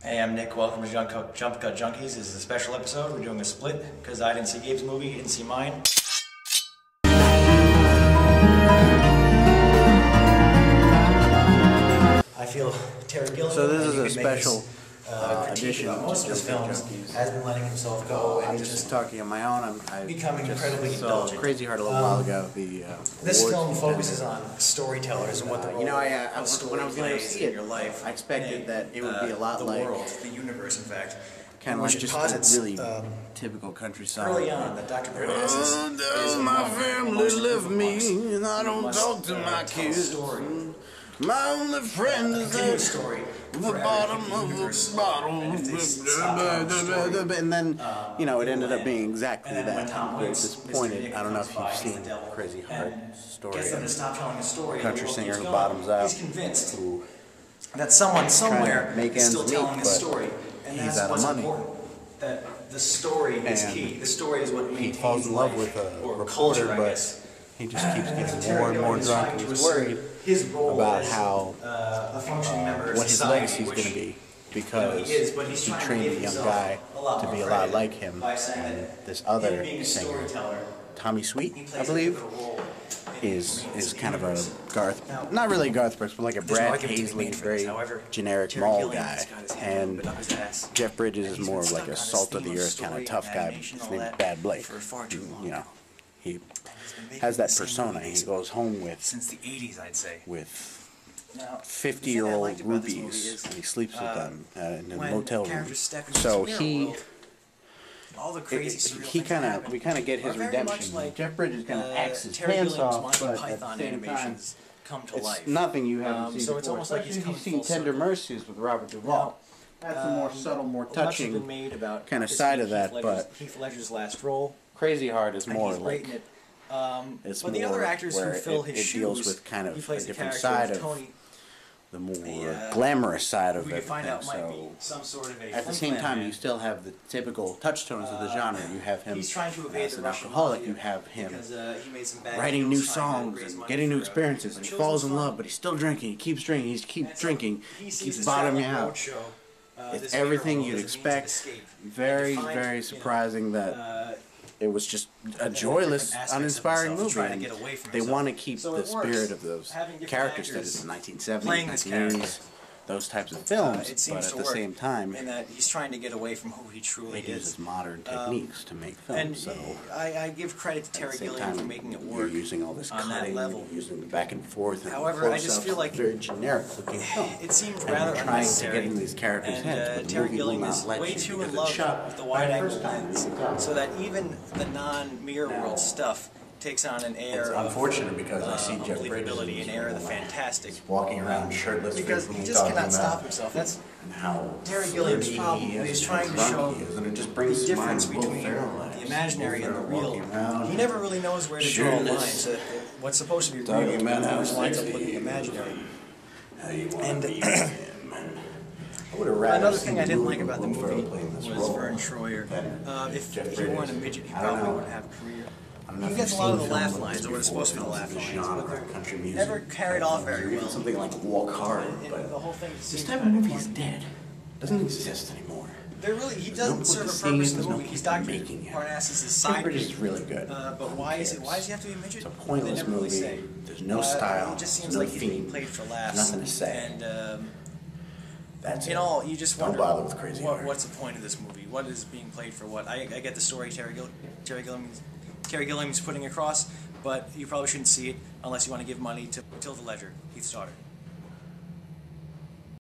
Hey, I'm Nick. Welcome to Jumpcut Junkies. This is a special episode. We're doing a split because I didn't see Gabe's movie, he didn't see mine. I feel Terry Gilliam. So this is a special edition of most of his films has been letting himself go. I'm just talking on my own. I becoming incredibly saw indulgent. Crazy Heart a little while ago. This film focuses on storytellers and what the role when I of was going to plays see it, in your life. I expected that it would be a lot the like world, the universe, in fact. kind of like just a really typical country song. Early on, that Dr. Parnassus is my family left me, and I don't talk to my kids. My only friend is story. the bottom of the bottle. And then, you know, it ended up being exactly that. Very disappointed. I don't know if you've seen Crazy Heart story. Country singer who bottoms out. He's convinced that someone somewhere is still telling a story, and that's what's important. That the story is key. The story is what he falls in love with a reporter, but he just keeps getting more and more drunk, and he's worried about how what his legacy is going to be, because he trained a young guy to be a lot like him. And this other singer, Tommy Sweet, I believe, is kind of a Garth, not really Garth Brooks, but like a Brad Paisley, very generic mall guy. And Jeff Bridges is more of like a salt of the earth kind of tough guy. His name's Bad Blake. You know, he has that persona. He goes home with since the 80s, I'd say, with 50-year-old groupies, and he sleeps with them in a motel room. So we kind of get his redemption. Jeff Bridges kind of acts his pants off, but at the same time, it's nothing you haven't seen before. It's almost like you've seen Tender Mercies with Robert Duvall. That's a more subtle, more touching kind of side of that, but Heath Ledger's last role, Crazy Heart is more like it's but the other actors who fill his shoes, it deals with kind of a different side of the more glamorous side of it. So at the same time, you still have the typical touchstones of the genre. You have him as an alcoholic. You have him writing new songs and getting new experiences, and he falls in love, but he's still drinking. He keeps drinking. He keeps bottoming out. It's everything you'd expect. Very, very surprising that it was just a joyless, uninspiring movie, and they want to keep the spirit of those characters that is the 1970s, 1980s, those types of films, but at the same time, and that he's trying to get away from who he truly is. He uses modern techniques to make films, so I give credit to Terry Gilliam for making it work. You're using all this on that level, using the back and forth, and however, I just feel like very generic looking film. It seems rather trying to get into these characters' heads, but the movie will not let you, way too in love with the wide-angle lens, so that even the non-mirror world stuff takes on an air of unfortunate because I see Jeff Bridges an air of the fantastic, walking around shirtless because he just cannot stop himself. That's how Terry Gilliam's problem. He's trying to show the difference between the imaginary and the real. He never really knows where to draw a line. So what's supposed to be real always winds up looking imaginary. And another thing I didn't like about the movie was Vern Troyer. If he weren't a midget, he probably wouldn't have a career. He gets a lot of the laugh lines, or what is supposed to be the laugh lines, but they're never carried off very well. Something like Walk Hard, but the whole thing this type of movie is dead. Doesn't exist anymore. He doesn't serve a purpose in the movie. He's Dr. Parnassus' sidekick. Is really good. But why does he have to be a midget? It's a pointless movie. There's no style. It just seems like he's being played for laughs. Nothing to say. And that's in all, you just wonder, don't bother with Crazy Heart. What's the point of this movie? What is being played for what? I get the story Terry Gilliam's putting across, but you probably shouldn't see it unless you want to give money to Tilda Ledger, Heath's daughter.